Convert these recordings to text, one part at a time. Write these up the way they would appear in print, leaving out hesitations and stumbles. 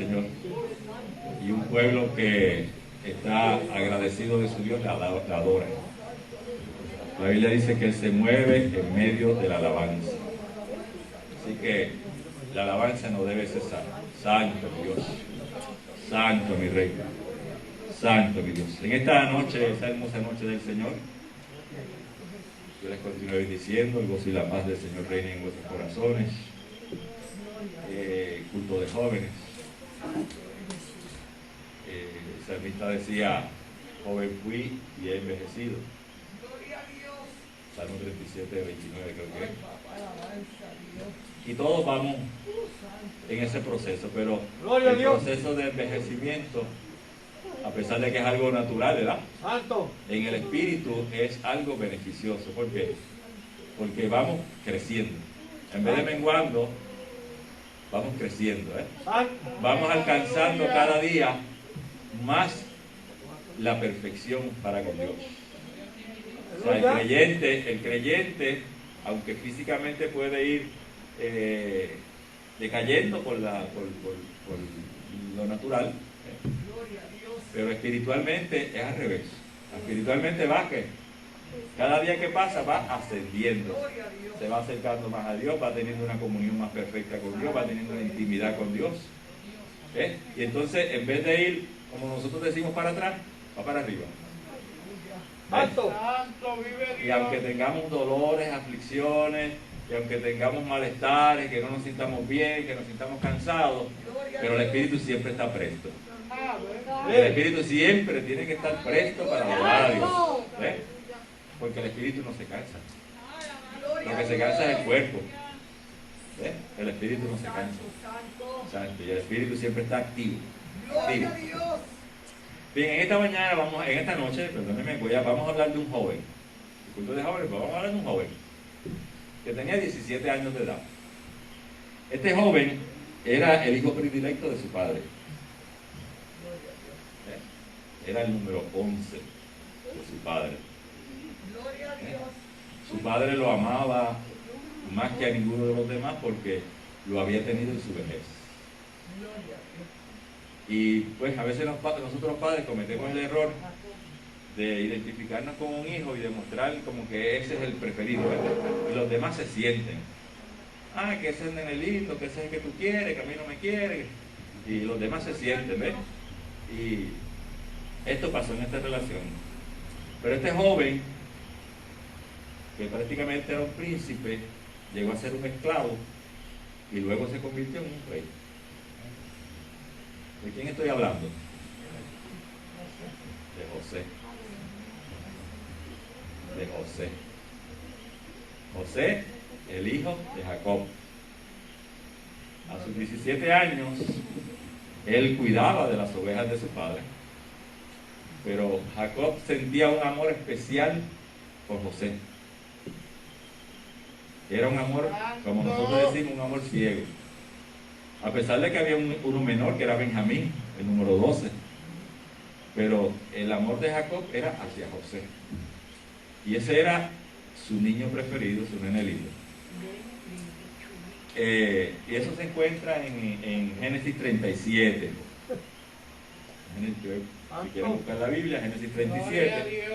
Señor. Y un pueblo que está agradecido de su Dios la adora. La Biblia dice que Él se mueve en medio de la alabanza. Así que la alabanza no debe cesar. Santo Dios, santo mi Rey, santo mi Dios. En esta noche, esta hermosa noche del Señor, yo les continúo diciendo, el gozo y la paz del Señor reina en vuestros corazones. Culto de jóvenes. El salmista decía, joven fui y he envejecido. Salmo 37, 29 creo que es. Y todos vamos en ese proceso, pero el proceso de envejecimiento, a pesar de que es algo natural, ¿verdad? En el espíritu es algo beneficioso. ¿Por qué? Porque vamos creciendo. En vez de menguando, vamos creciendo, vamos alcanzando cada día más la perfección para con Dios. O sea, el creyente, aunque físicamente puede ir decayendo por lo natural, pero espiritualmente es al revés. Espiritualmente va que cada día que pasa va ascendiendo, se va acercando más a Dios, va teniendo una comunión más perfecta con Dios, va teniendo una intimidad con Dios. Y entonces, en vez de ir, como nosotros decimos, para atrás, va para arriba. Y aunque tengamos dolores, aflicciones, y aunque tengamos malestares, que no nos sintamos bien, que nos sintamos cansados, pero el Espíritu siempre está presto. El Espíritu siempre tiene que estar presto para adorar a Dios. Porque el Espíritu no se cansa. Lo que se cansa es el cuerpo. El Espíritu no se cansa. Santo. Y el Espíritu siempre está activo. Bien, en esta noche, vamos a hablar de un joven. El culto de jóvenes, vamos a hablar de un joven que tenía 17 años de edad. Este joven era el hijo predilecto de su padre. Era el número 11 de su padre. Su padre lo amaba más que a ninguno de los demás porque lo había tenido en su vejez. Y pues a veces nosotros los padres cometemos el error de identificarnos con un hijo y demostrar como que ese es el preferido, y los demás se sienten. Que ese es el nenelito, que ese es el que tú quieres, que a mí no me quiere. Y los demás se sienten, ¿ves? Y esto pasó en esta relación. Pero este joven, que prácticamente era un príncipe, llegó a ser un esclavo y luego se convirtió en un rey. ¿De quién estoy hablando? De José. De José. José, el hijo de Jacob. A sus 17 años, él cuidaba de las ovejas de su padre. Pero Jacob sentía un amor especial por José. Era un amor, como nosotros decimos, un amor ciego. A pesar de que había uno menor, que era Benjamín, el número 12. Pero el amor de Jacob era hacia José. Y ese era su niño preferido, su nene lindo. Y eso se encuentra en Génesis 37. Si quieren buscar la Biblia, Génesis 37.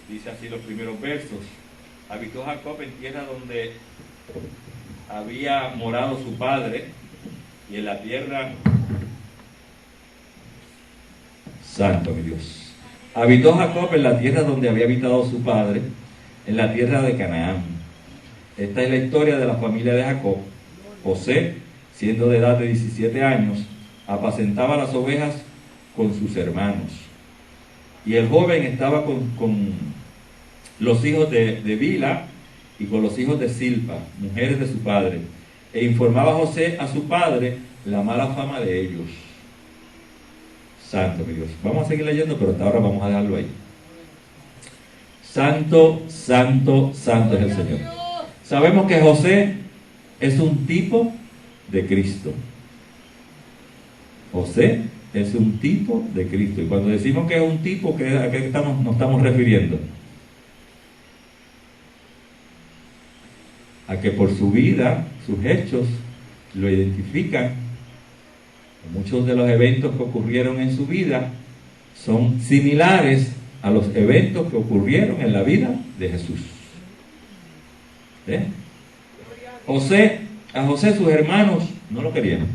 Dice así los primeros versos. Habitó Jacob en tierra donde había morado su padre, y en la tierra, santo mi Dios, habitó Jacob en la tierra donde había habitado su padre, en la tierra de Canaán. Esta es la historia de la familia de Jacob. José, siendo de edad de 17 años, apacentaba las ovejas con sus hermanos, y el joven estaba con los hijos de Bila y con los hijos de Silpa, mujeres de su padre, e informaba a José a su padre la mala fama de ellos. Santo mi Dios. Vamos a seguir leyendo, pero hasta ahora vamos a dejarlo ahí. Santo, santo, santo es el Señor. Sabemos que José es un tipo de Cristo. José es un tipo de Cristo. Y cuando decimos que es un tipo, ¿a qué nos estamos refiriendo? A que por su vida, sus hechos, lo identifican Muchos de los eventos que ocurrieron en su vida son similares a los eventos que ocurrieron en la vida de Jesús. ¿Eh? A José sus hermanos no lo querían.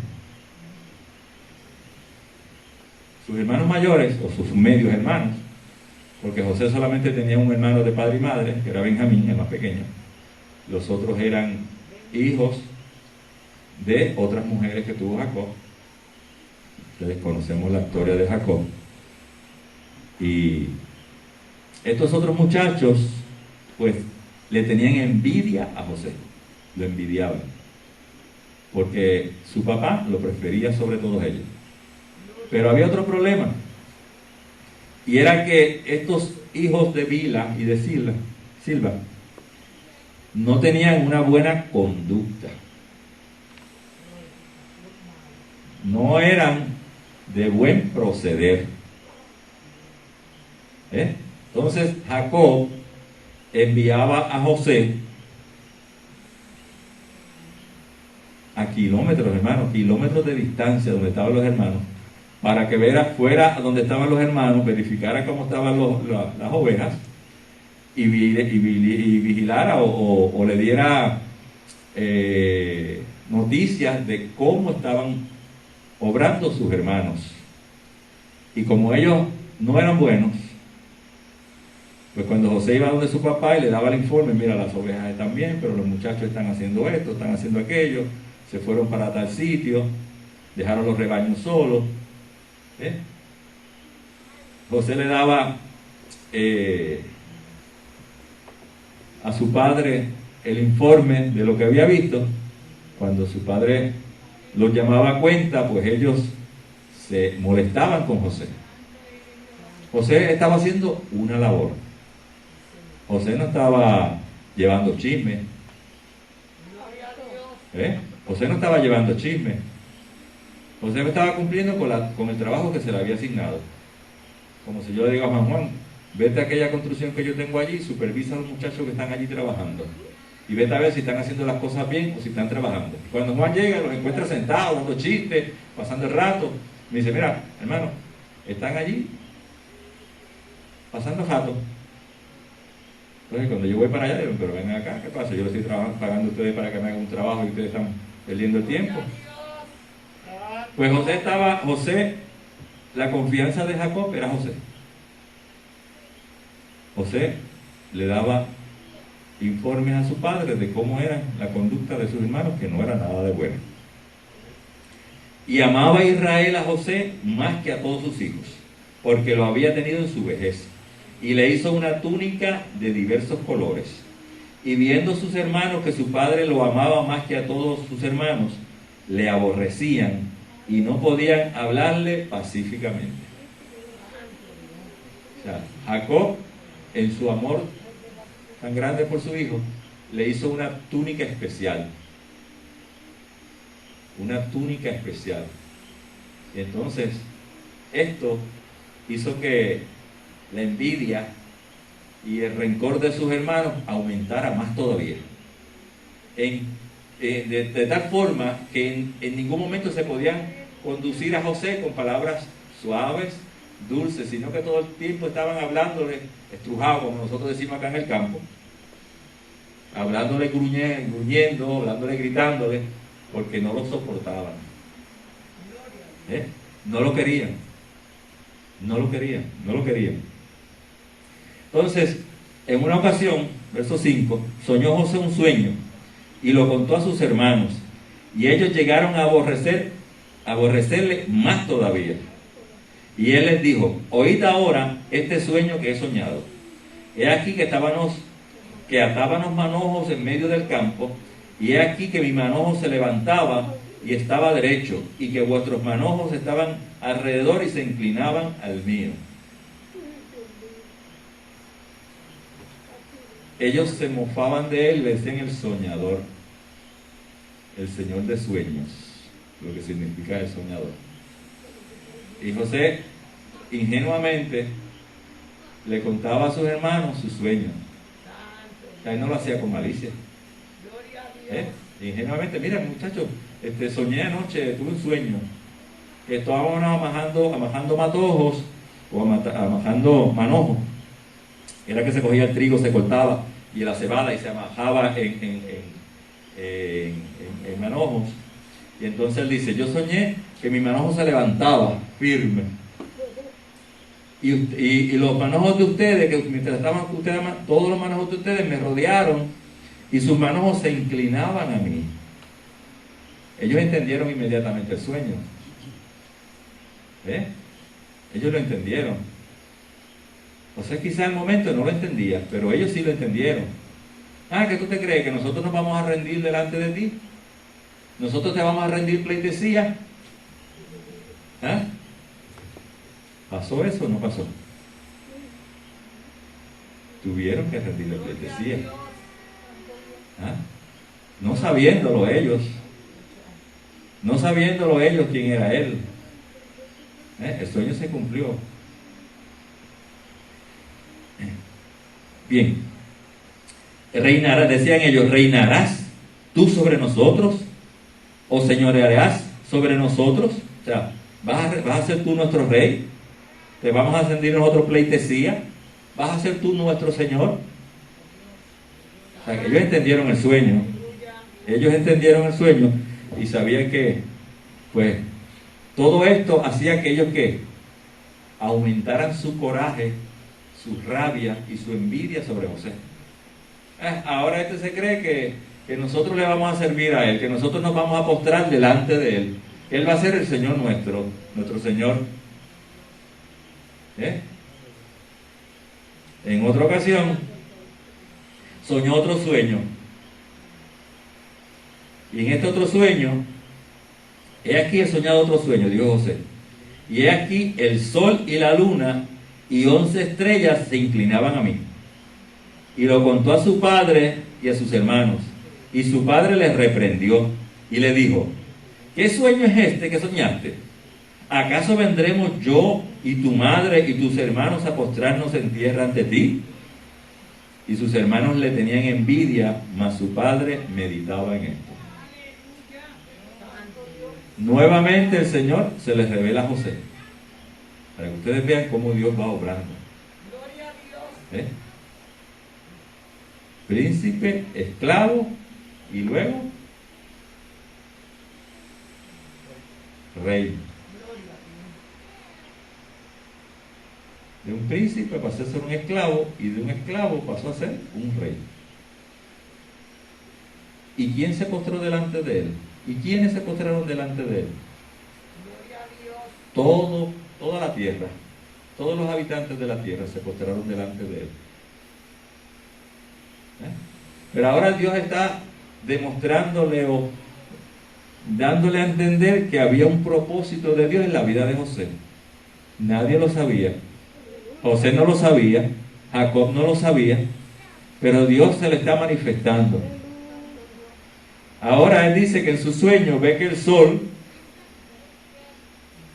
Sus hermanos mayores, o sus medios hermanos, porque José solamente tenía un hermano de padre y madre, que era Benjamín, el más pequeño. Los otros eran hijos de otras mujeres que tuvo Jacob. Ustedes conocemos la historia de Jacob. Y estos otros muchachos, pues, le tenían envidia a José. Lo envidiaban. Porque su papá lo prefería sobre todos ellos. Pero había otro problema. Y era que estos hijos de Bila y de Silva no tenían una buena conducta. No eran de buen proceder. Entonces Jacob enviaba a José a kilómetros, hermanos, kilómetros de distancia donde estaban los hermanos, para que viera fuera donde estaban los hermanos, verificara cómo estaban las ovejas y vigilara o le diera noticias de cómo estaban obrando sus hermanos. Y como ellos no eran buenos, pues cuando José iba donde su papá y le daba el informe, mira, las ovejas están bien, pero los muchachos están haciendo esto, están haciendo aquello, se fueron para tal sitio, dejaron los rebaños solos. José le daba a su padre el informe de lo que había visto. Cuando su padre los llamaba a cuenta, pues ellos se molestaban con José. José estaba haciendo una labor. José no estaba llevando chisme. José no estaba llevando chisme. José estaba cumpliendo con el trabajo que se le había asignado. Como si yo le digo a Juan, vete a aquella construcción que yo tengo allí, supervisa a los muchachos que están allí trabajando. Y vete a ver si están haciendo las cosas bien o si están trabajando. Cuando Juan llega, los encuentra sentados, dando chistes, pasando el rato. Me dice, mira, hermano, están allí pasando rato. Entonces cuando yo voy para allá, digo, pero ven acá, ¿qué pasa? Yo les estoy pagando a ustedes para que me hagan un trabajo y ustedes están perdiendo el tiempo. Pues José, la confianza de Jacob era José. José le daba informes a su padre de cómo era la conducta de sus hermanos, que no era nada de bueno. Y amaba a Israel a José más que a todos sus hijos, porque lo había tenido en su vejez. Y le hizo una túnica de diversos colores. Y viendo sus hermanos que su padre lo amaba más que a todos sus hermanos, le aborrecían y no podían hablarle pacíficamente. O sea, Jacob, en su amor tan grande por su hijo, le hizo una túnica especial. Una túnica especial. Y entonces, esto hizo que la envidia y el rencor de sus hermanos aumentara más todavía. De tal forma que en ningún momento se podían conducir a José con palabras suaves, dulces, sino que todo el tiempo estaban hablándole estrujado, como nosotros decimos acá en el campo, hablándole gruñendo, hablándole gritándole, porque no lo soportaban. No lo querían. Entonces, en una ocasión, verso 5, soñó José un sueño y lo contó a sus hermanos, y ellos llegaron a aborrecerle más todavía. Y él les dijo, oíd ahora este sueño que he soñado. He aquí que atábamos manojos en medio del campo, y he aquí que mi manojo se levantaba y estaba derecho, y que vuestros manojos estaban alrededor y se inclinaban al mío. Ellos se mofaban de él, le decían el soñador, el señor de sueños, lo que significa el soñador. Y José ingenuamente le contaba a sus hermanos sus sueños. O sea, él no lo hacía con malicia. Ingenuamente, mira muchachos, soñé anoche, tuve un sueño. que estaban amajando matojos o amajando manojos. Era que se cogía el trigo, se cortaba, y la cebada y se amajaba en manojos. Y entonces él dice, yo soñé que mi manojo se levantaba firme. Y los manojos de ustedes, que mientras estaban ustedes, todos los manojos de ustedes me rodearon y sus manojos se inclinaban a mí. Ellos entendieron inmediatamente el sueño. Ellos lo entendieron. O sea, quizá en el momento no lo entendía, pero ellos sí lo entendieron. ¿Qué tú te crees? ¿Que nosotros nos vamos a rendir delante de ti? ¿Nosotros te vamos a rendir pleitesía? ¿Pasó eso o no pasó? Tuvieron que rendirle pleitesía. No sabiéndolo ellos. No sabiéndolo ellos quién era él. El sueño se cumplió. Bien. Reinarás, decían ellos, ¿reinarás tú sobre nosotros? ¿O señorearás sobre nosotros? O sea, ¿vas a ser tú nuestro rey? ¿Te vamos a ascendir nosotros pleitesía? ¿Vas a ser tú nuestro Señor? O sea, que ellos entendieron el sueño. Ellos entendieron el sueño y sabían que, pues, todo esto hacía que ellos que aumentaran su coraje, su rabia y su envidia sobre José. Ahora se cree que nosotros le vamos a servir a él, que nosotros nos vamos a postrar delante de él. Él va a ser el Señor nuestro Señor. En otra ocasión soñó otro sueño, y en este otro sueño, he aquí he soñado otro sueño, dijo José, y he aquí el sol y la luna y 11 estrellas se inclinaban a mí. Y lo contó a su padre y a sus hermanos, y su padre les reprendió y le dijo, ¿qué sueño es este que soñaste? ¿Acaso vendremos yo y tu madre y tus hermanos a postrarnos en tierra ante ti? Y sus hermanos le tenían envidia, mas su padre meditaba en esto. Nuevamente el Señor se les revela a José, para que ustedes vean cómo Dios va obrando. Príncipe, esclavo y luego rey. De un príncipe pasó a ser un esclavo y de un esclavo pasó a ser un rey. ¿Y quién se postró delante de él? ¿Y quiénes se postraron delante de él? Toda la tierra, todos los habitantes de la tierra se postraron delante de él. Pero ahora Dios está demostrándole o dándole a entender que había un propósito de Dios en la vida de José. Nadie lo sabía. José no lo sabía, Jacob no lo sabía, pero Dios se le está manifestando. Ahora él dice que en su sueño ve que el sol,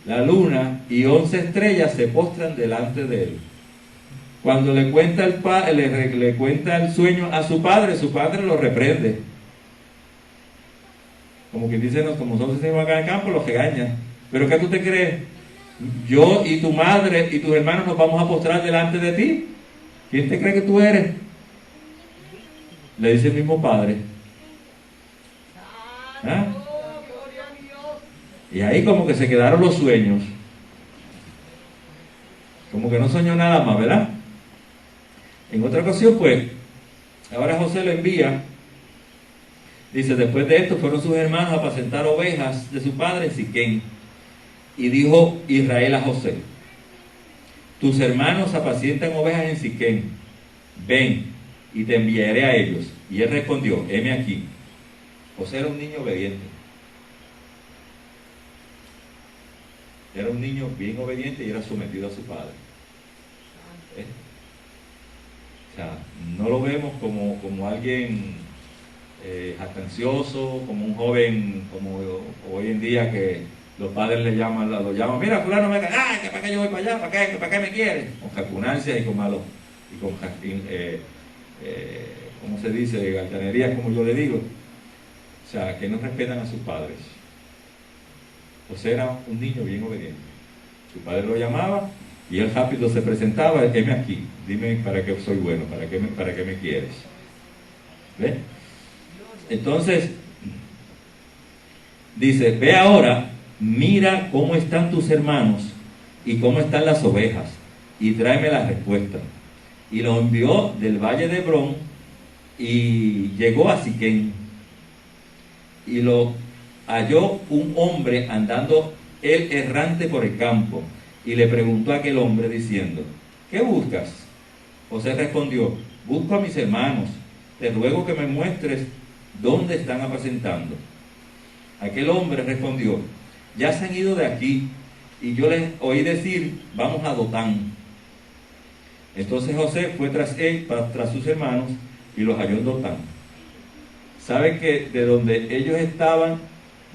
la luna y 11 estrellas se postran delante de él. Cuando le cuenta le cuenta el sueño a su padre lo reprende. Como quien dice, como nosotros decimos acá en el campo, lo regaña. ¿Pero qué tú te crees? Yo y tu madre y tus hermanos nos vamos a postrar delante de ti. ¿Quién te cree que tú eres? Le dice el mismo padre. Y ahí como que se quedaron los sueños. Como que no soñó nada más, ¿verdad? En otra ocasión, pues, ahora José lo envía. Dice, después de esto fueron sus hermanos a apacentar ovejas de su padre en Siquén. Y dijo Israel a José, tus hermanos apacientan ovejas en Siquén. Ven, y te enviaré a ellos. Y él respondió, heme aquí. José era un niño obediente. Era un niño bien obediente y era sometido a su padre. O sea, no lo vemos como alguien jactancioso, como un joven, como hoy en día que los padres lo llaman, mira, fulano, me cae, que para qué yo voy para allá, para qué me quiere, con jacunancias y con malos, y con ¿cómo se dice? Altanerías, como yo le digo. O sea, que no respetan a sus padres. José era un niño bien obediente. Su padre lo llamaba y él rápido se presentaba: heme aquí, dime para qué soy bueno, para qué me quieres. ¿Ve? Entonces, dice: ve ahora, mira cómo están tus hermanos y cómo están las ovejas, y tráeme la respuesta. Y lo envió del valle de Hebrón y llegó a Siquén, y lo halló un hombre andando él errante por el campo, y le preguntó a aquel hombre diciendo: ¿qué buscas? José respondió: busco a mis hermanos, te ruego que me muestres dónde están apacentando. Aquel hombre respondió: ya se han ido de aquí, y yo les oí decir: vamos a Dotán. Entonces José fue tras él, tras sus hermanos, y los halló en Dotán. ¿Sabe que de donde ellos estaban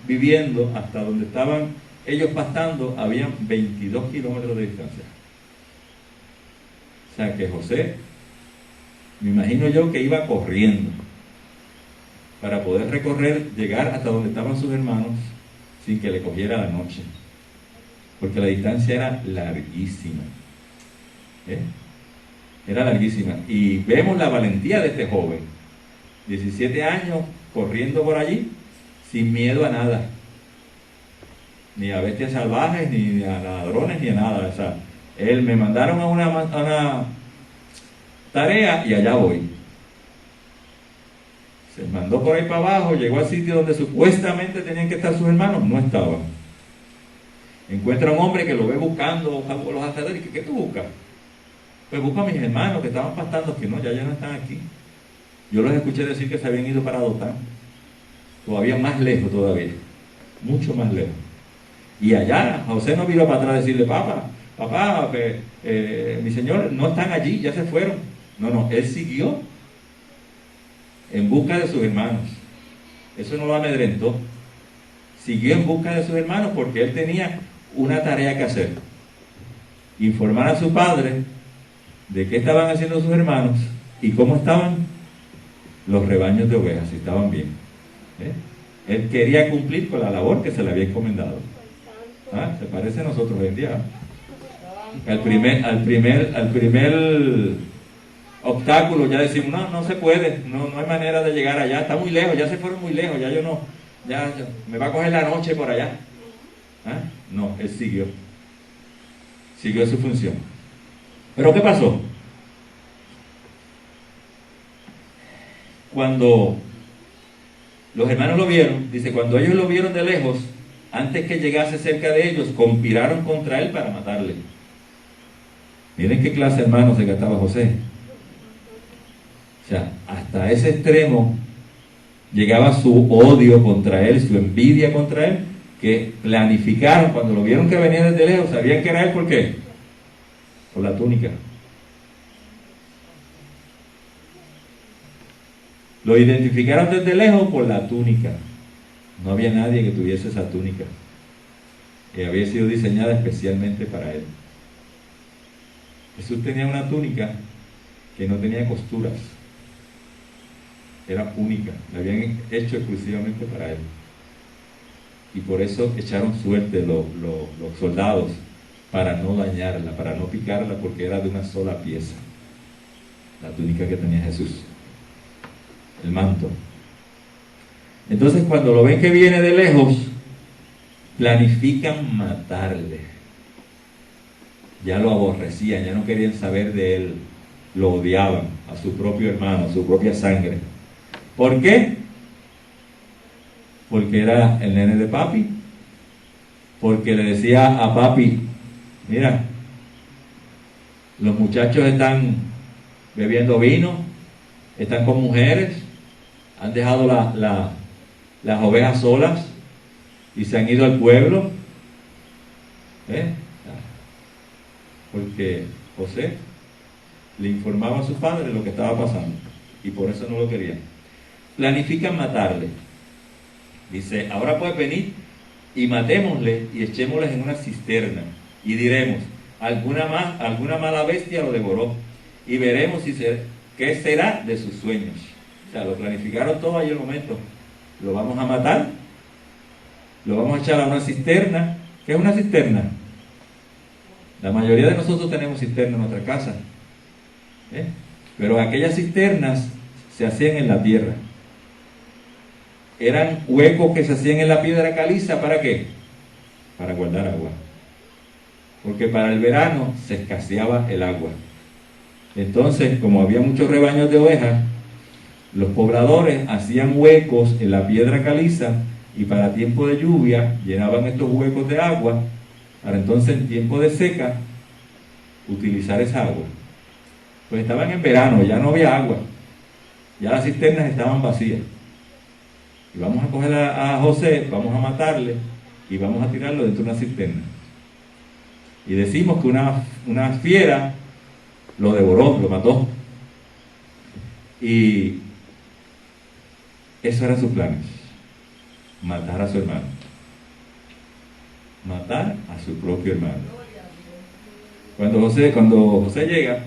viviendo hasta donde estaban ellos pastando habían 22 kilómetros de distancia? O sea que José, me imagino yo que iba corriendo para poder recorrer, llegar hasta donde estaban sus hermanos sin que le cogiera la noche, porque la distancia era larguísima. Era larguísima. Y vemos la valentía de este joven, 17 años, corriendo por allí sin miedo a nada, ni a bestias salvajes, ni a ladrones, ni a nada. O sea, él: me mandaron a una tarea y allá voy. Se mandó por ahí para abajo, llegó al sitio donde supuestamente tenían que estar sus hermanos, no estaban. Encuentra a un hombre que lo ve buscando los alrededores. ¿Qué tú buscas? Pues busco a mis hermanos que estaban pastando, que no, ya no están aquí. Yo los escuché decir que se habían ido para Dotán, todavía más lejos todavía, mucho más lejos. Y allá José no vino para atrás a decirle: papá, mi señor, no están allí, ya se fueron. No, él siguió en busca de sus hermanos. Eso no lo amedrentó. Siguió en busca de sus hermanos porque él tenía una tarea que hacer: informar a su padre de qué estaban haciendo sus hermanos y cómo estaban los rebaños de ovejas, si estaban bien. Él quería cumplir con la labor que se le había encomendado. Se parece a nosotros hoy en día. Al primer obstáculo ya decimos: no se puede, no hay manera de llegar allá, está muy lejos, ya se fueron muy lejos, ya me va a coger la noche por allá. No, él siguió su función. Pero ¿qué pasó? Cuando los hermanos lo vieron, dice: cuando ellos lo vieron de lejos, antes que llegase cerca de ellos, conspiraron contra él para matarle. Miren qué clase de hermanos se gastaba José. O sea, hasta ese extremo llegaba su odio contra él, su envidia contra él, que planificaron, cuando lo vieron que venía desde lejos, sabían que era él. ¿Por qué? Por la túnica. Lo identificaron desde lejos por la túnica. No había nadie que tuviese esa túnica, que había sido diseñada especialmente para él. Jesús tenía una túnica que no tenía costuras, era única, la habían hecho exclusivamente para él. Y por eso echaron suerte los soldados, para no dañarla, para no picarla, porque era de una sola pieza, la túnica que tenía Jesús, el manto. Entonces, cuando lo ven que viene de lejos, planifican matarle. Ya lo aborrecían, ya no querían saber de él, lo odiaban, a su propio hermano, a su propia sangre. ¿Por qué? Porque era el nene de papi, porque le decía a papi: mira, los muchachos están bebiendo vino, están con mujeres, han dejado las ovejas solas y se han ido al pueblo. Porque José le informaba a su padre lo que estaba pasando y por eso no lo querían. Planifican matarle. Dice: ahora puedes venir y matémosle y echémosle en una cisterna y diremos: alguna mala bestia lo devoró, y veremos qué será de sus sueños. O sea, lo planificaron todo ahí en el momento. Lo vamos a matar lo vamos a echar a una cisterna. ¿Qué es una cisterna? La mayoría de nosotros tenemos cisterna en nuestra casa, ¿eh? Pero aquellas cisternas se hacían en la tierra. Eran huecos que se hacían en la piedra caliza. ¿Para qué? Para guardar agua. Porque para el verano se escaseaba el agua. Entonces, como había muchos rebaños de ovejas, los pobladores hacían huecos en la piedra caliza y para tiempo de lluvia llenaban estos huecos de agua para entonces en tiempo de seca utilizar esa agua. Pues estaban en verano, ya no había agua, ya las cisternas estaban vacías. Y vamos a coger a José, vamos a matarle y vamos a tirarlo dentro de una cisterna. Y decimos que una fiera lo devoró, lo mató. Y eso eran sus planes: matar a su hermano, matar a su propio hermano. Cuando José llega,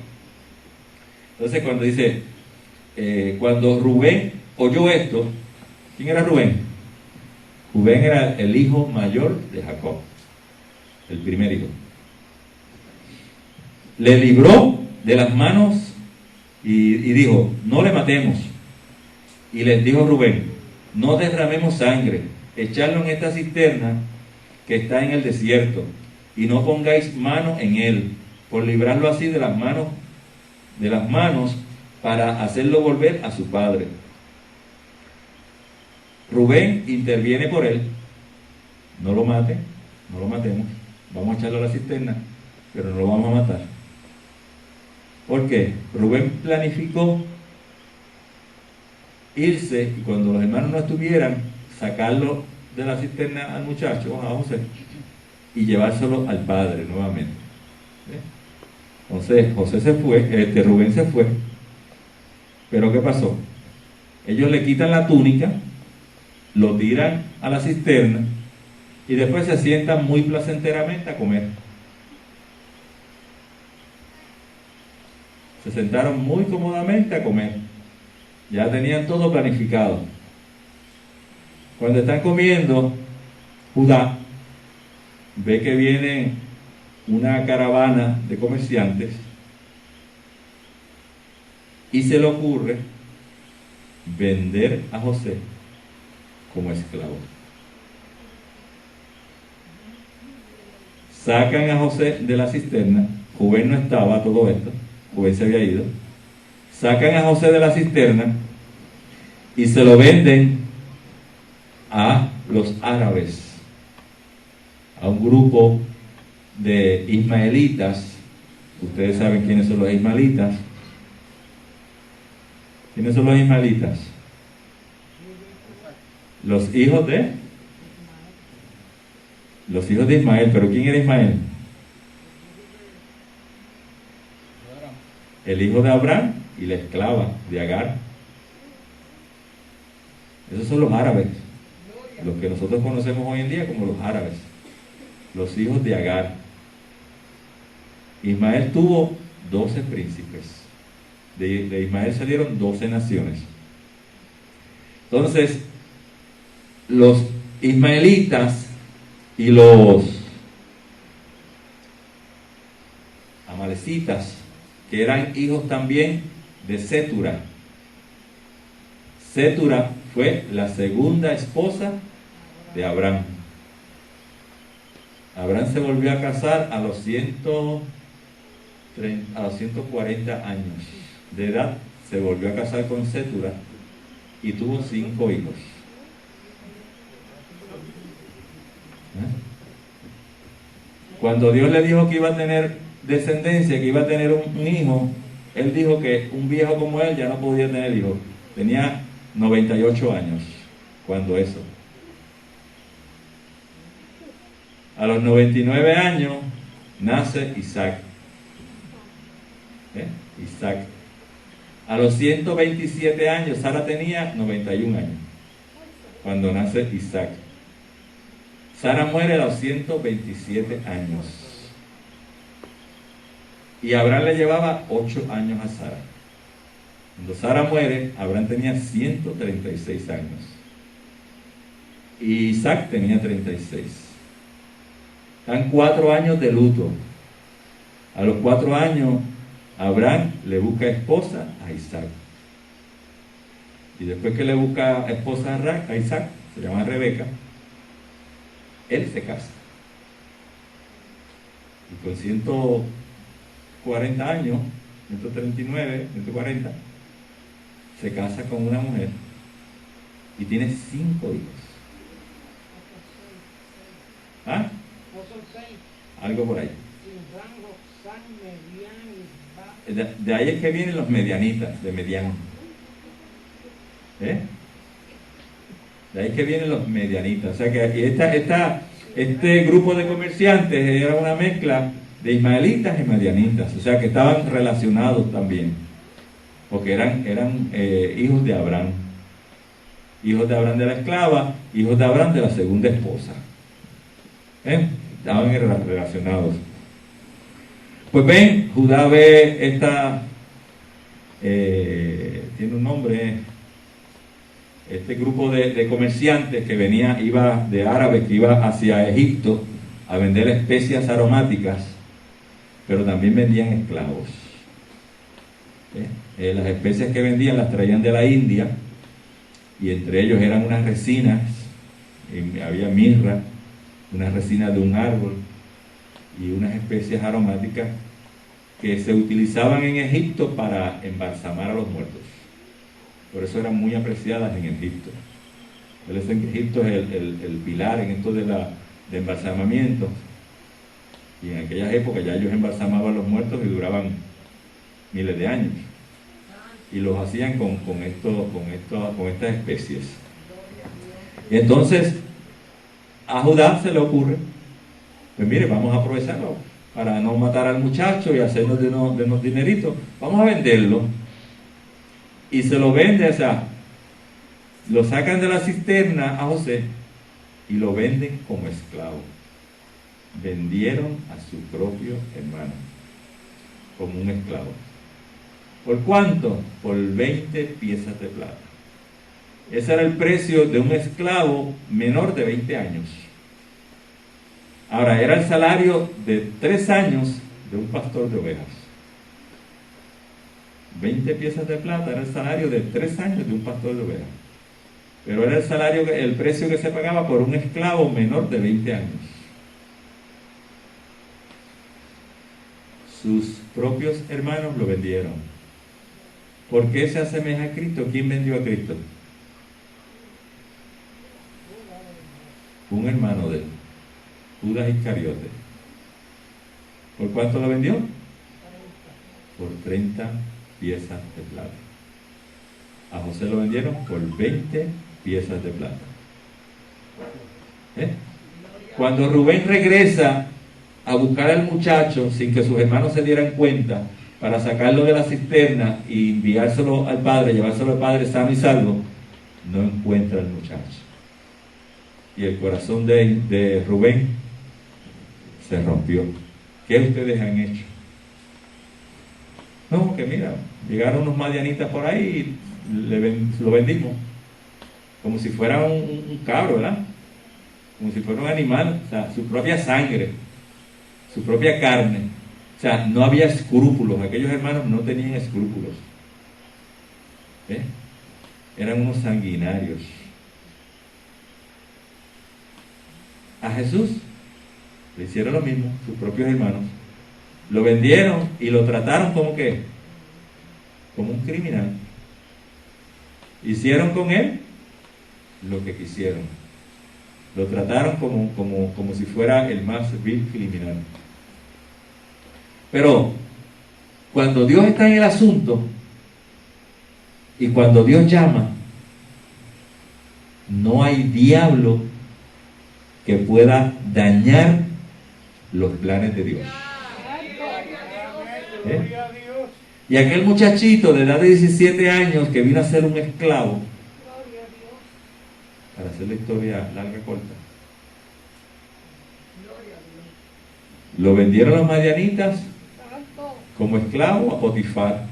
entonces cuando dice, cuando Rubén oyó esto, ¿quién era Rubén? Rubén era el hijo mayor de Jacob, el primer hijo. Le libró de las manos y dijo, no le matemos. Y les dijo Rubén, no derramemos sangre, echadlo en esta cisterna que está en el desierto, y no pongáis mano en él, por librarlo así de las manos para hacerlo volver a su padre. Rubén interviene por él, no lo maten, no lo matemos, vamos a echarlo a la cisterna, pero no lo vamos a matar. ¿Por qué? Rubén planificó irse y cuando los hermanos no estuvieran, sacarlo de la cisterna al muchacho, a José, y llevárselo al padre nuevamente. Entonces José se fue, Rubén se fue, pero ¿qué pasó? Ellos le quitan la túnica, lo tiran a la cisterna y después se sientan muy placenteramente a comer. Se sentaron muy cómodamente a comer. Ya tenían todo planificado. Cuando están comiendo, Judá ve que viene una caravana de comerciantes y se le ocurre vender a José como esclavo. Sacan a José de la cisterna. Rubén no estaba a todo esto, Rubén se había ido. Sacan a José de la cisterna y se lo venden a los árabes, a un grupo de ismaelitas. Ustedes saben quiénes son los ismaelitas. ¿Quiénes son los ismaelitas? Los hijos de Ismael. ¿Pero quién era Ismael? El hijo de Abraham y la esclava de Agar. Esos son los árabes, los que nosotros conocemos hoy en día como los árabes, los hijos de Agar. Ismael tuvo 12 príncipes. De Ismael salieron 12 naciones. Entonces, los ismaelitas y los amalecitas, que eran hijos también de Sétura. Sétura fue la segunda esposa de Abraham. Abraham se volvió a casar a los 140 años de edad. Se volvió a casar con Sétura y tuvo 5 hijos. Cuando Dios le dijo que iba a tener descendencia, que iba a tener un hijo, él dijo que un viejo como él ya no podía tener hijos. Tenía 98 años cuando eso. A los 99 años nace Isaac. Isaac. A los 127 años, Sara tenía 91 años cuando nace Isaac. Sara muere a los 127 años. Y Abraham le llevaba 8 años a Sara. Cuando Sara muere, Abraham tenía 136 años. y Isaac tenía 36. Están 4 años de luto. A los 4 años, Abraham le busca esposa a Isaac. Y después que le busca esposa a Isaac, se llama Rebeca, él se casa. Y con 140 años, 139, 140, se casa con una mujer y tiene 5 hijos. ¿Ah? Algo por ahí. De ahí es que vienen los medianitas, de mediano. De ahí es que vienen los medianitas. O sea que este grupo de comerciantes era una mezcla de ismaelitas y medianitas. O sea que estaban relacionados también. Porque eran hijos de Abraham. Hijos de Abraham de la esclava, hijos de Abraham de la segunda esposa. Estaban relacionados. Pues ven, Judá ve tiene un nombre, este grupo de comerciantes que iba de árabes que iba hacia Egipto a vender especias aromáticas, pero también vendían esclavos. Las especias que vendían las traían de la India, y entre ellos eran unas resinas, había mirra, una resina de un árbol, y unas especias aromáticas que se utilizaban en Egipto para embalsamar a los muertos. Por eso eran muy apreciadas en Egipto. En Egipto es el pilar en esto de embalsamamiento. Y en aquellas épocas ya ellos embalsamaban a los muertos y duraban miles de años. Y los hacían con estas especies. Y entonces a Judá se le ocurre, pues mire, vamos a aprovecharlo para no matar al muchacho y hacernos de unos dineritos. Vamos a venderlo. Y se lo vende, o sea, lo sacan de la cisterna a José y lo venden como esclavo. Vendieron a su propio hermano como un esclavo. ¿Por cuánto? Por 20 piezas de plata. Ese era el precio de un esclavo menor de 20 años. Ahora, era el salario de 3 años de un pastor de ovejas. 20 piezas de plata era el salario de 3 años de un pastor de ovejas. Pero era el precio que se pagaba por un esclavo menor de 20 años. Sus propios hermanos lo vendieron. ¿Por qué se asemeja a Cristo? ¿Quién vendió a Cristo? Un hermano de él, Judas Iscariote. ¿Por cuánto lo vendió? Por 30 piezas de plata. A José lo vendieron por 20 piezas de plata. Cuando Rubén regresa a buscar al muchacho sin que sus hermanos se dieran cuenta, para sacarlo de la cisterna y enviárselo al padre, llevárselo al padre sano y salvo, no encuentra al muchacho. Y el corazón de Rubén se rompió. ¿Qué ustedes han hecho? No, que mira, llegaron unos madianitas por ahí y lo vendimos. Como si fuera un cabro, ¿verdad? Como si fuera un animal, o sea, su propia sangre, su propia carne. O sea, no había escrúpulos. Aquellos hermanos no tenían escrúpulos. Eran unos sanguinarios. A Jesús le hicieron lo mismo, sus propios hermanos. Lo vendieron y lo trataron como que, como un criminal. Hicieron con él lo que quisieron. Lo trataron como si fuera el más vil criminal. Pero cuando Dios está en el asunto y cuando Dios llama, no hay diablo que pueda dañar los planes de Dios. Y aquel muchachito de edad de 17 años que vino a ser un esclavo, para hacer la historia larga y corta, lo vendieron los madianitas como esclavo a Potifar,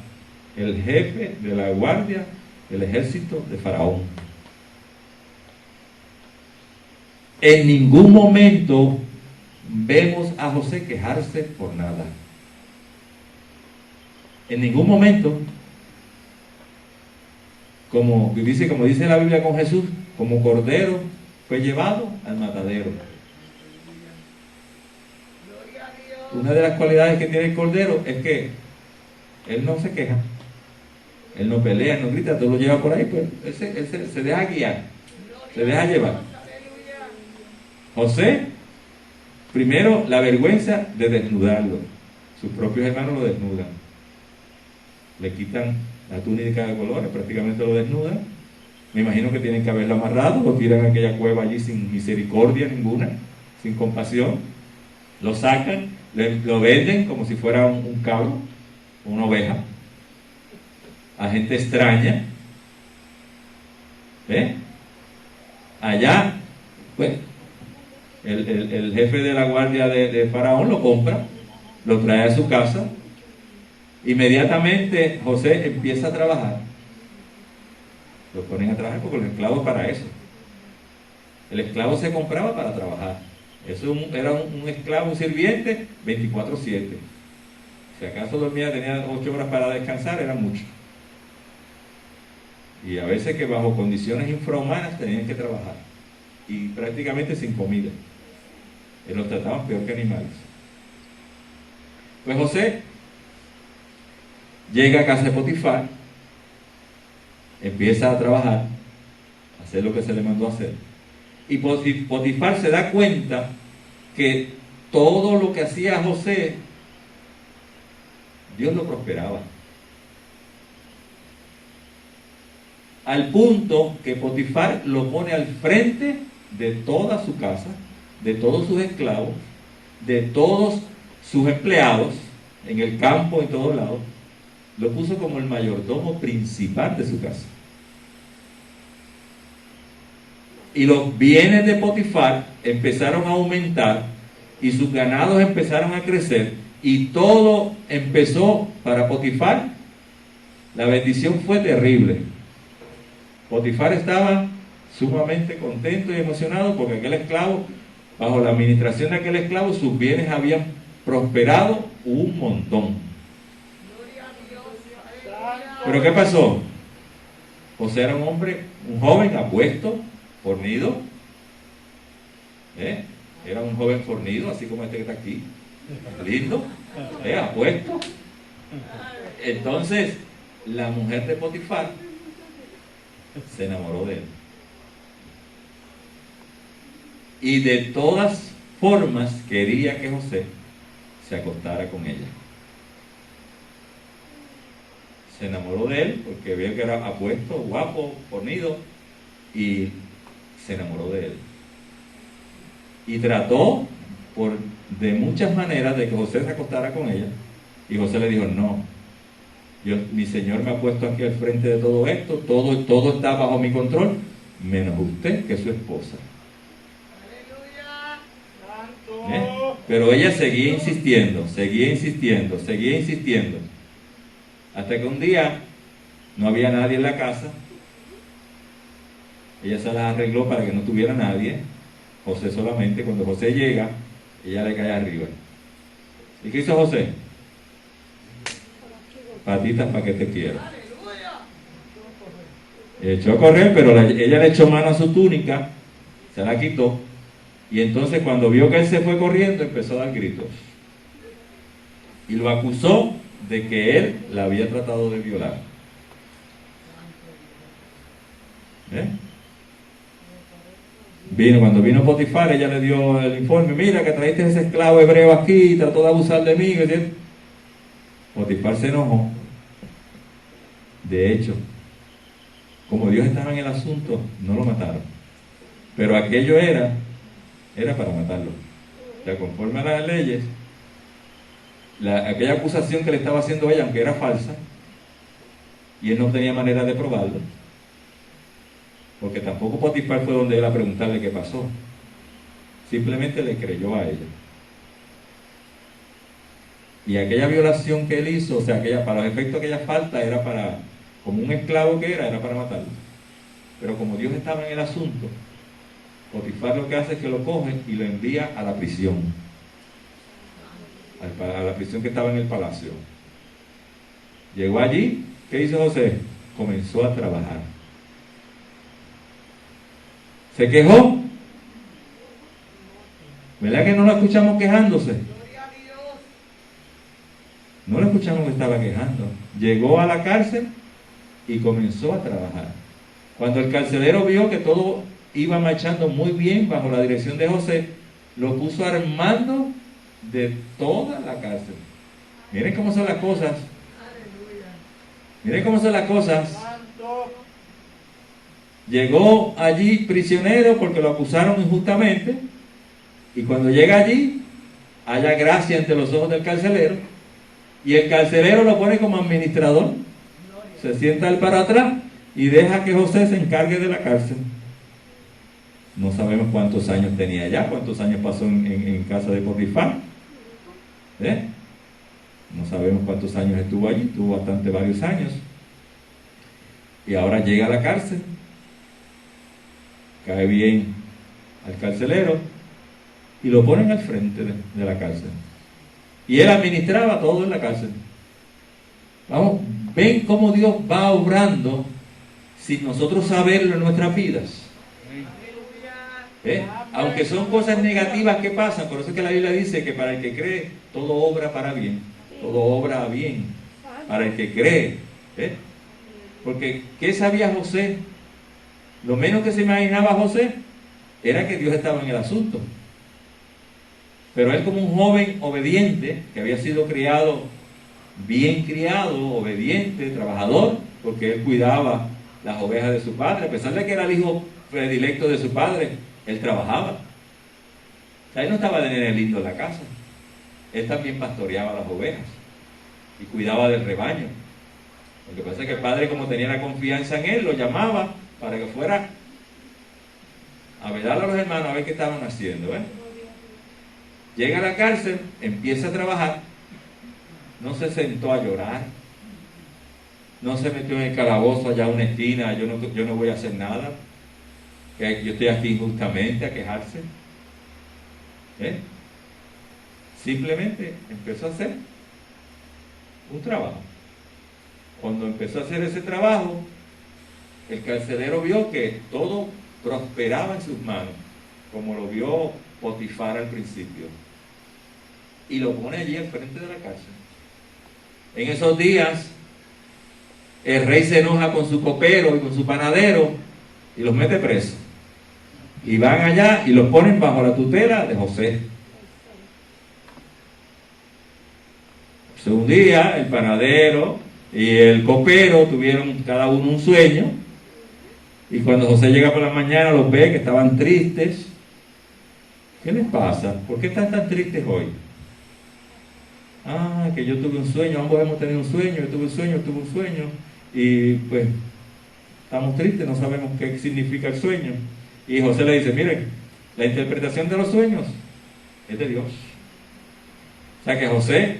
el jefe de la guardia del ejército de Faraón. En ningún momento vemos a José quejarse por nada. En ningún momento, como dice la Biblia con Jesús, como cordero fue llevado al matadero. Una de las cualidades que tiene el cordero es que él no se queja, él no pelea, él no grita, todo lo lleva por ahí, pues él se deja guiar, se deja llevar. José, primero la vergüenza de desnudarlo, sus propios hermanos lo desnudan, le quitan la túnica de colores, prácticamente lo desnudan. Me imagino que tienen que haberlo amarrado, lo tiran a aquella cueva allí sin misericordia ninguna, sin compasión, lo sacan, lo venden como si fuera un cabro, una oveja, a gente extraña. Allá, pues, el jefe de la guardia de Faraón lo compra, lo trae a su casa. Inmediatamente José empieza a trabajar. Lo ponen a trabajar porque los esclavos para eso. El esclavo se compraba para trabajar. Eso era un esclavo, un sirviente, 24/7. Si acaso dormía, tenía 8 horas para descansar, era mucho. Y a veces que bajo condiciones infrahumanas tenían que trabajar. Y prácticamente sin comida. Y los trataban peor que animales. Pues José llega a casa de Potifar, empieza a trabajar, a hacer lo que se le mandó a hacer. Y Potifar se da cuenta que todo lo que hacía José, Dios lo prosperaba. Al punto que Potifar lo pone al frente de toda su casa, de todos sus esclavos, de todos sus empleados, en el campo, en todos lados. Lo puso como el mayordomo principal de su casa. Y los bienes de Potifar empezaron a aumentar y sus ganados empezaron a crecer y todo empezó para Potifar. La bendición fue terrible. Potifar estaba sumamente contento y emocionado porque aquel esclavo, bajo la administración de aquel esclavo, sus bienes habían prosperado un montón. Pero ¿qué pasó? José era un joven apuesto, fornido. Era un joven fornido, así como este que está aquí. Lindo, apuesto. Entonces, la mujer de Potifar se enamoró de él. Y de todas formas quería que José se acostara con ella. Se enamoró de él porque vio que era apuesto, guapo, fornido, y se enamoró de él. Y trató de muchas maneras de que José se acostara con ella. Y José le dijo, no, mi Señor me ha puesto aquí al frente de todo esto, todo está bajo mi control, menos usted, que es su esposa. Pero ella seguía insistiendo, hasta que un día no había nadie en la casa. Ella se las arregló para que no tuviera nadie, José solamente. Cuando José llega, ella le cae arriba. ¿Y qué hizo José? Patitas para que te quiero. Echó a correr, pero ella le echó mano a su túnica, se la quitó, y entonces cuando vio que él se fue corriendo, empezó a dar gritos. Y lo acusó de que él la había tratado de violar. Cuando vino Potifar, ella le dio el informe, mira que trajiste ese esclavo hebreo aquí y trató de abusar de mí. Potifar se enojó. De hecho, como Dios estaba en el asunto, no lo mataron. Pero aquello era para matarlo. O sea, conforme a las leyes, aquella acusación que le estaba haciendo ella, aunque era falsa, y él no tenía manera de probarlo, porque tampoco Potifar fue donde él a preguntarle qué pasó, simplemente le creyó a ella. Y aquella violación que él hizo, o sea, para los efectos de aquella falta, era como un esclavo que era para matarlo. Pero como Dios estaba en el asunto, Potifar lo que hace es que lo coge y lo envía a la prisión, a la prisión que estaba en el palacio. Llegó allí, ¿qué hizo José? Comenzó a trabajar. ¿Se quejó? ¿Verdad que no lo escuchamos quejándose? No lo escuchamos que estaba quejando. Llegó a la cárcel y comenzó a trabajar. Cuando el carcelero vio que todo iba marchando muy bien bajo la dirección de José, lo puso al mando de toda la cárcel. Miren cómo son las cosas. Miren cómo son las cosas. Llegó allí prisionero porque lo acusaron injustamente, y cuando llega allí, haya gracia ante los ojos del carcelero, y el carcelero lo pone como administrador. Se sienta él para atrás y deja que José se encargue de la cárcel. No sabemos cuántos años tenía allá, cuántos años pasó en casa de Potifar. No sabemos cuántos años estuvo allí, tuvo varios años. Y ahora llega a la cárcel, cae bien al carcelero y lo ponen al frente de la cárcel. Y él administraba todo en la cárcel. Vamos, ven cómo Dios va obrando sin nosotros saberlo en nuestras vidas. Aunque son cosas negativas que pasan, por eso es que la Biblia dice que para el que cree, todo obra para bien. Todo obra bien para el que cree. Porque, ¿qué sabía José? Lo menos que se imaginaba José era que Dios estaba en el asunto. Pero él, como un joven obediente, que había sido criado, bien criado, obediente, trabajador, porque él cuidaba las ovejas de su padre, a pesar de que era el hijo predilecto de su padre, él trabajaba. O sea, él no estaba de nene lindo en la casa. Él también pastoreaba las ovejas y cuidaba del rebaño. Lo que pasa es que el padre, como tenía la confianza en él, lo llamaba para que fuera a velar a los hermanos a ver qué estaban haciendo. Llega a la cárcel, empieza a trabajar, no se sentó a llorar, no se metió en el calabozo allá a una esquina, yo no voy a hacer nada, que yo estoy aquí injustamente, a quejarse. Simplemente empezó a hacer un trabajo. Cuando empezó a hacer ese trabajo, el carcelero vio que todo prosperaba en sus manos, como lo vio Potifar al principio, y lo pone allí al frente de la cárcel. En esos días, el rey se enoja con su copero y con su panadero y los mete presos. Y van allá y los ponen bajo la tutela de José. Un día, el panadero y el copero tuvieron cada uno un sueño, y cuando José llega por la mañana los ve que estaban tristes. ¿Qué les pasa? ¿Por qué están tan tristes hoy? Que yo tuve un sueño, ambos hemos tenido un sueño, yo tuve un sueño, y pues estamos tristes, no sabemos qué significa el sueño. Y José le dice, miren, la interpretación de los sueños es de Dios. O sea que José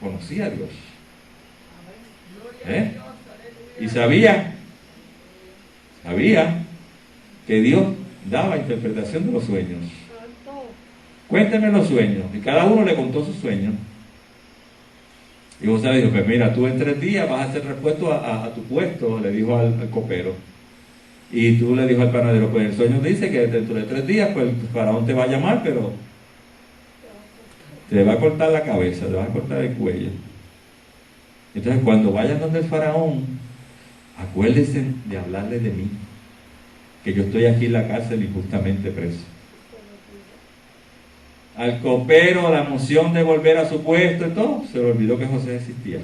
conocía a Dios. Y sabía que Dios daba interpretación de los sueños. Cuéntame los sueños. Y cada uno le contó sus sueños. Y José le dijo, pues mira, tú en 3 días vas a ser repuesto a tu puesto, le dijo al copero. Y tú le dijo al panadero, pues el sueño dice que dentro de 3 días, pues el faraón te va a llamar, pero te va a cortar la cabeza, te va a cortar el cuello. Entonces, cuando vayan donde el faraón, acuérdense de hablarle de mí, que yo estoy aquí en la cárcel injustamente preso. Al copero, la emoción de volver a su puesto y todo, se le olvidó que José existía.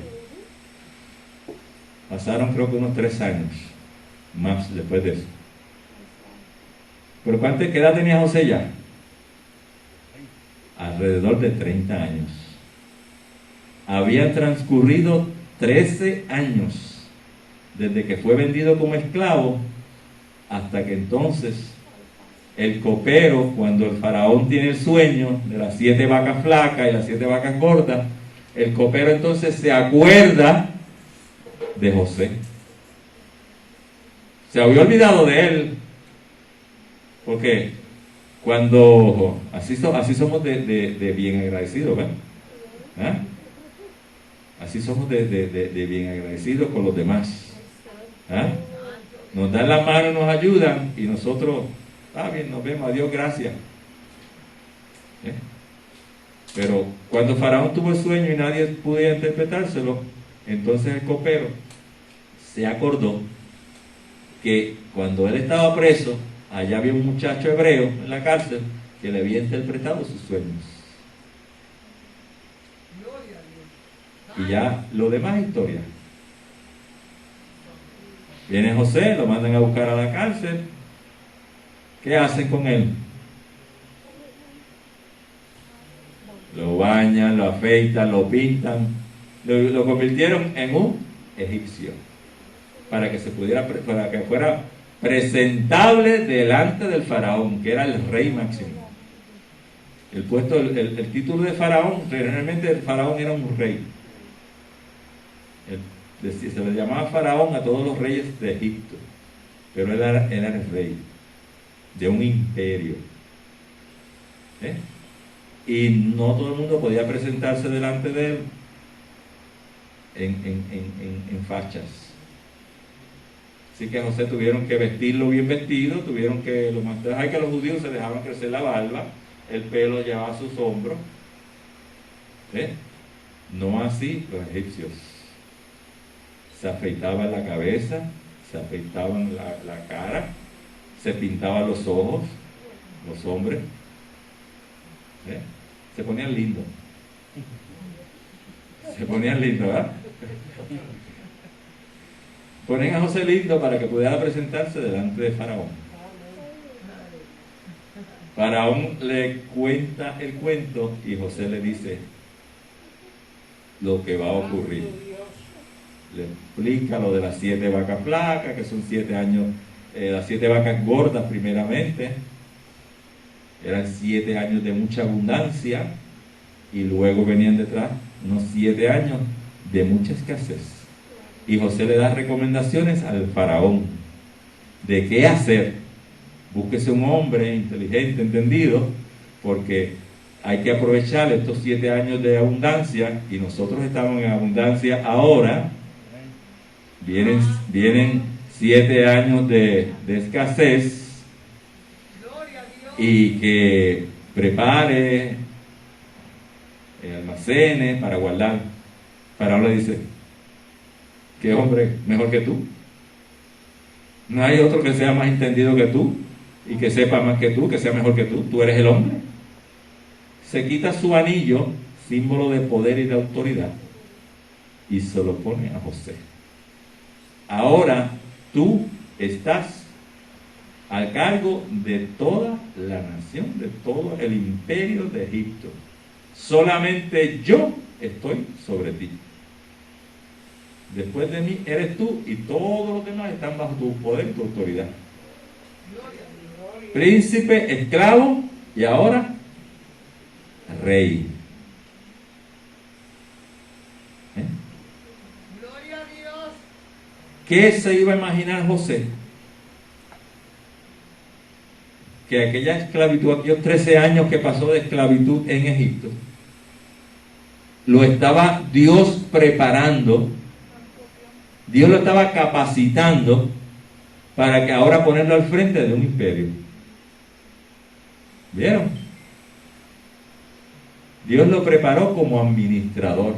Pasaron creo que unos 3 años más después de eso. ¿Pero qué edad tenía José ya? Alrededor de 30 años. Habían transcurrido 13 años desde que fue vendido como esclavo hasta que entonces el copero, cuando el faraón tiene el sueño de las 7 vacas flacas y las 7 vacas gordas, el copero entonces se acuerda de José. Se había olvidado de él. ¿Por qué? Cuando así somos de bien agradecidos, ¿verdad? ¿Ah? Así somos de bien agradecidos con los demás. ¿Ah? Nos dan la mano, nos ayudan y nosotros, bien, nos vemos, adiós, gracias. ¿Eh? Pero cuando Faraón tuvo el sueño y nadie pudo interpretárselo, entonces el copero se acordó que cuando él estaba preso, allá había un muchacho hebreo en la cárcel que le había interpretado sus sueños. Y ya lo demás es historia. Viene José, lo mandan a buscar a la cárcel. ¿Qué hacen con él? Lo bañan, lo afeitan, lo pintan, lo convirtieron en un egipcio para que fuera presentable delante del faraón, que era el rey máximo. El título de faraón, realmente el faraón era un rey. Se le llamaba faraón a todos los reyes de Egipto, pero él era el rey de un imperio. Y no todo el mundo podía presentarse delante de él en fachas. Así que a José tuvieron que vestirlo bien vestido, tuvieron que que los judíos se dejaban crecer la barba, el pelo llevaba a sus hombros. No así los egipcios. Se afeitaban la cabeza, se afeitaban la cara, se pintaban los ojos, los hombres. Se ponían lindos. Se ponían lindos, ¿verdad? Ponen a José lindo para que pudiera presentarse delante de Faraón. Faraón le cuenta el cuento y José le dice lo que va a ocurrir. Le explica lo de las 7 vacas flacas, que son 7 años, las 7 vacas gordas primeramente. Eran 7 años de mucha abundancia y luego venían detrás unos 7 años de mucha escasez. Y José le da recomendaciones al faraón de qué hacer. Búsquese un hombre inteligente, entendido, porque hay que aprovechar estos 7 años de abundancia y nosotros estamos en abundancia ahora. Vienen 7 años de escasez y que prepare, almacene para guardar. Faraón le dice: ¿qué hombre mejor que tú? No hay otro que sea más entendido que tú y que sepa más que tú, que sea mejor que tú. Tú eres el hombre. Se quita su anillo, símbolo de poder y de autoridad, y se lo pone a José. Ahora tú estás al cargo de toda la nación, de todo el imperio de Egipto. Solamente yo estoy sobre ti. Después de mí eres tú y todos los demás están bajo tu poder y tu autoridad. Príncipe, esclavo y ahora rey. Gloria a Dios. ¿Qué se iba a imaginar José? Que aquella esclavitud, aquellos 13 años que pasó de esclavitud en Egipto, lo estaba Dios preparando. Dios lo estaba capacitando para que ahora ponerlo al frente de un imperio. ¿Vieron? Dios lo preparó como administrador.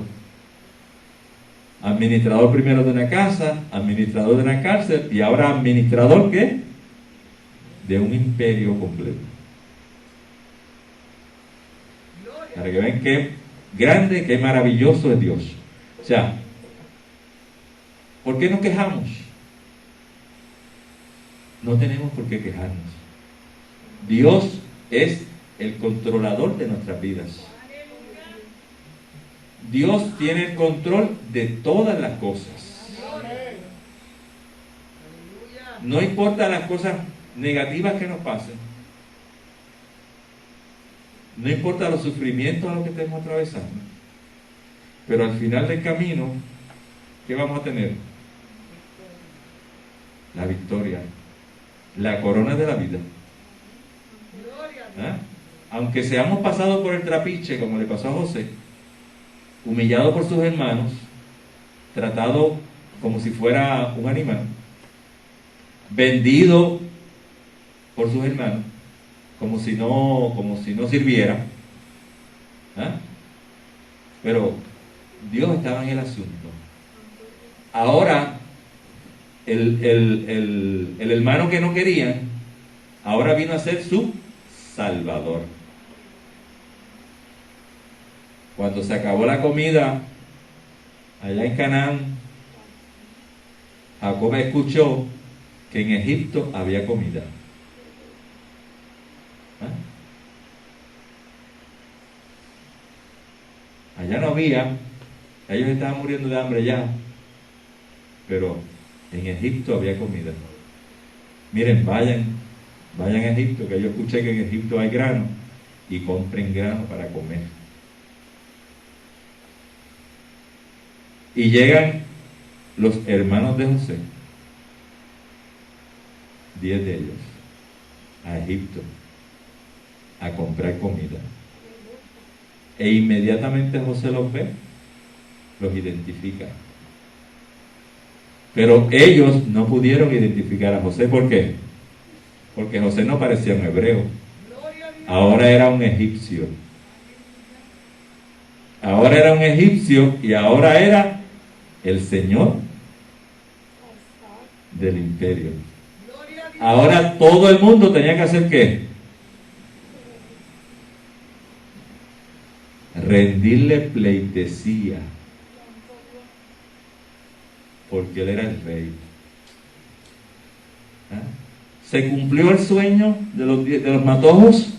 Administrador primero de una casa, administrador de una cárcel y ahora administrador, ¿qué? De un imperio completo. Para que vean qué grande, qué maravilloso es Dios. O sea, ¿por qué nos quejamos? No tenemos por qué quejarnos. Dios es el controlador de nuestras vidas. Dios tiene el control de todas las cosas. No importa las cosas negativas que nos pasen. No importa los sufrimientos a los que estemos atravesando. Pero al final del camino, ¿qué vamos a tener? La victoria, la corona de la vida. ¿Ah? Aunque seamos pasados por el trapiche, como le pasó a José, humillado por sus hermanos, tratado como si fuera un animal, vendido por sus hermanos, como si no sirviera. ¿Ah? Pero Dios estaba en el asunto. Ahora, el hermano que no querían, ahora vino a ser su Salvador. Cuando se acabó la comida allá en Canaán, Jacob escuchó que en Egipto había comida. ¿Ah? Allá no había, ellos estaban muriendo de hambre ya, pero en Egipto había comida. Miren, vayan a Egipto, que yo escuché que en Egipto hay grano, y compren grano para comer. Y llegan los hermanos de José, 10 de ellos, a Egipto, a comprar comida. E inmediatamente José los ve, los identifica. Pero ellos no pudieron identificar a José. ¿Por qué? Porque José no parecía un hebreo. Ahora era un egipcio. Ahora era un egipcio y ahora era el Señor del imperio. Ahora todo el mundo tenía que hacer ¿qué? Rendirle pleitesía, porque él era el rey. ¿Ah? ¿Se cumplió el sueño de los matojos?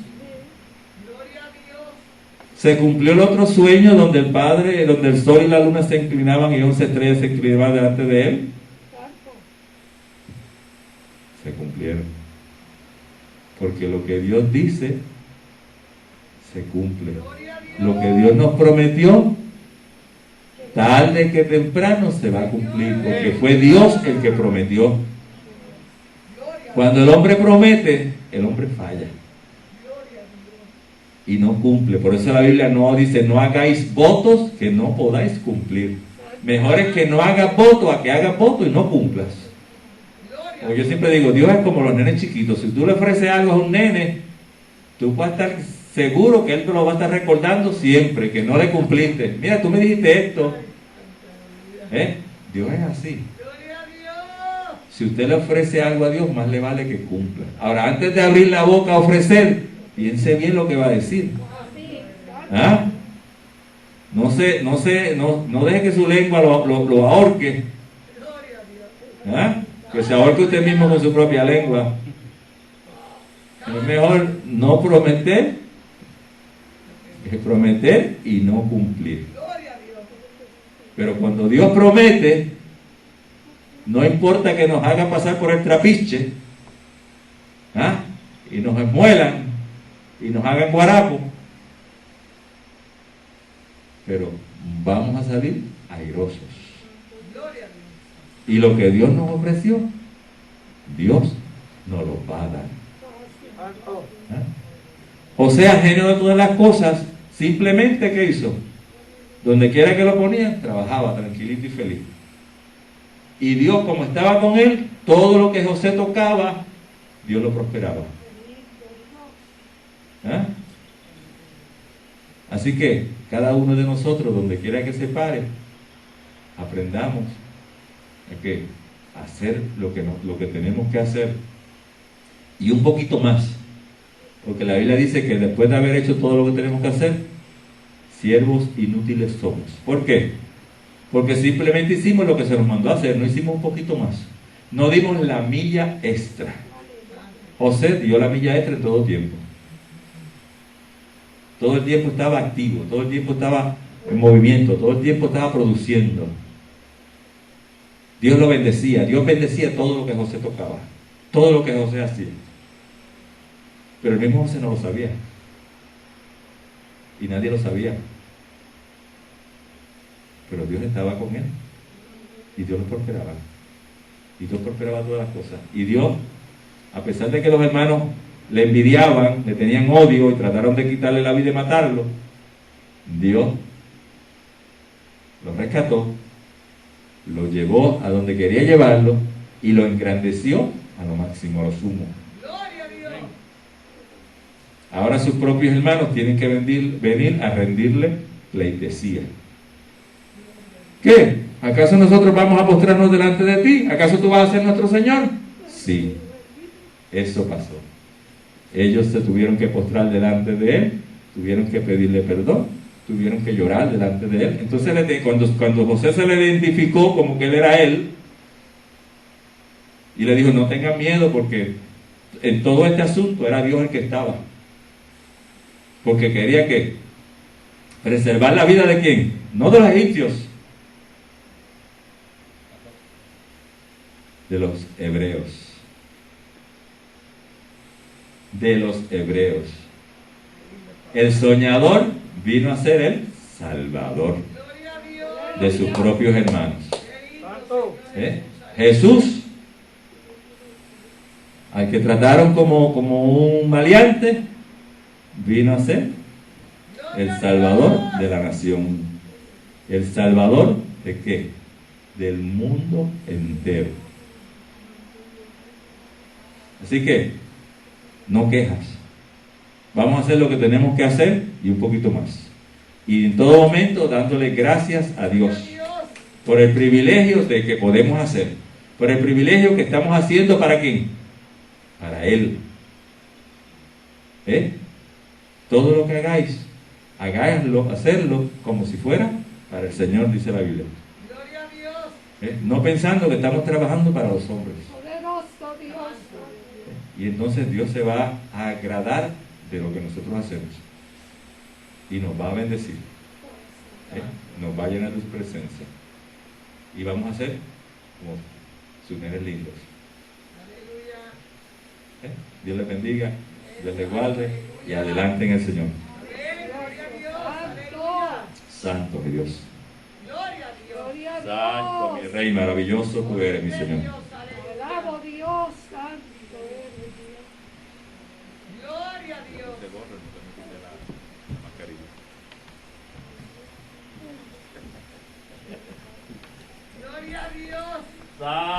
Se cumplió el otro sueño donde el sol y la luna se inclinaban y 11 estrellas se inclinaban delante de él. Se cumplieron. Porque lo que Dios dice se cumple. Lo que Dios nos prometió, tarde que temprano se va a cumplir, porque fue Dios el que prometió. Cuando el hombre promete, el hombre falla y no cumple. Por eso la Biblia no dice: no hagáis votos que no podáis cumplir. Mejor es que no hagas voto a que hagas voto y no cumplas. Como yo siempre digo, Dios es como los nenes chiquitos. Si tú le ofreces algo a un nene, tú vas a estar seguro que él te lo va a estar recordando siempre, que no le cumpliste. Mira, tú me dijiste esto. Dios es así. Si usted le ofrece algo a Dios, más le vale que cumpla. Ahora, antes de abrir la boca a ofrecer, piense bien lo que va a decir. ¿Ah? No deje que su lengua lo ahorque. ¿Ah? Que se ahorque usted mismo con su propia lengua. Es mejor no prometer que prometer y no cumplir. Pero cuando Dios promete, no importa que nos haga pasar por el trapiche, ¿ah? Y nos esmuelan y nos hagan guarapo, pero vamos a salir airosos. Y lo que Dios nos ofreció, Dios nos lo va a dar. ¿Ah? José, ajeno de todas las cosas, simplemente ¿qué hizo? Donde quiera que lo ponían, trabajaba tranquilito y feliz. Y Dios, como estaba con él, todo lo que José tocaba, Dios lo prosperaba. ¿Ah? Así que cada uno de nosotros, donde quiera que se pare, aprendamos a que hacer lo que tenemos que hacer y un poquito más, porque la Biblia dice que después de haber hecho todo lo que tenemos que hacer, siervos inútiles somos. ¿Por qué? Porque simplemente hicimos lo que se nos mandó a hacer, no hicimos un poquito más, no dimos la milla extra. José dio la milla extra en todo tiempo. Todo el tiempo estaba activo, todo el tiempo estaba en movimiento, todo el tiempo estaba produciendo. Dios lo bendecía, Dios bendecía todo lo que José tocaba, todo lo que José hacía. Pero el mismo José no lo sabía. Y nadie lo sabía. Pero Dios estaba con él. Y Dios lo prosperaba. Y Dios prosperaba todas las cosas. Y Dios, a pesar de que los hermanos le envidiaban, le tenían odio y trataron de quitarle la vida y matarlo, Dios lo rescató, lo llevó a donde quería llevarlo y lo engrandeció a lo máximo, a lo sumo. Ahora sus propios hermanos tienen que venir a rendirle pleitesía. ¿Qué? ¿Acaso nosotros vamos a postrarnos delante de ti? ¿Acaso tú vas a ser nuestro Señor? Sí, eso pasó. Ellos se tuvieron que postrar delante de Él, tuvieron que pedirle perdón, tuvieron que llorar delante de Él. Entonces cuando José se le identificó como que Él era Él, y le dijo, no tengan miedo porque en todo este asunto era Dios el que estaba. Porque quería que preservar la vida de quién, no de los egipcios, de los hebreos. De los hebreos. El soñador vino a ser el salvador de sus propios hermanos. Jesús, al que trataron como un maleante, vino a ser el salvador de la nación. ¿El salvador de qué? Del mundo entero. Así que no quejas. Vamos a hacer lo que tenemos que hacer y un poquito más. Y en todo momento dándole gracias a Dios por el privilegio de que podemos hacer, por el privilegio que estamos haciendo. ¿Para quién? Para Él. Todo lo que hagáis, hagáislo, hacerlo como si fuera para el Señor, dice la Biblia. No pensando que estamos trabajando para los hombres. Y entonces Dios se va a agradar de lo que nosotros hacemos y nos va a bendecir, nos va a llenar de su presencia y vamos a ser como sus nenes lindos. Dios les bendiga, Dios les guarde y adelante en el Señor. Santo mi Dios, santo mi Rey, maravilloso tú eres, mi Señor. Alabo Dios, santo eres Dios. Gloria a Dios.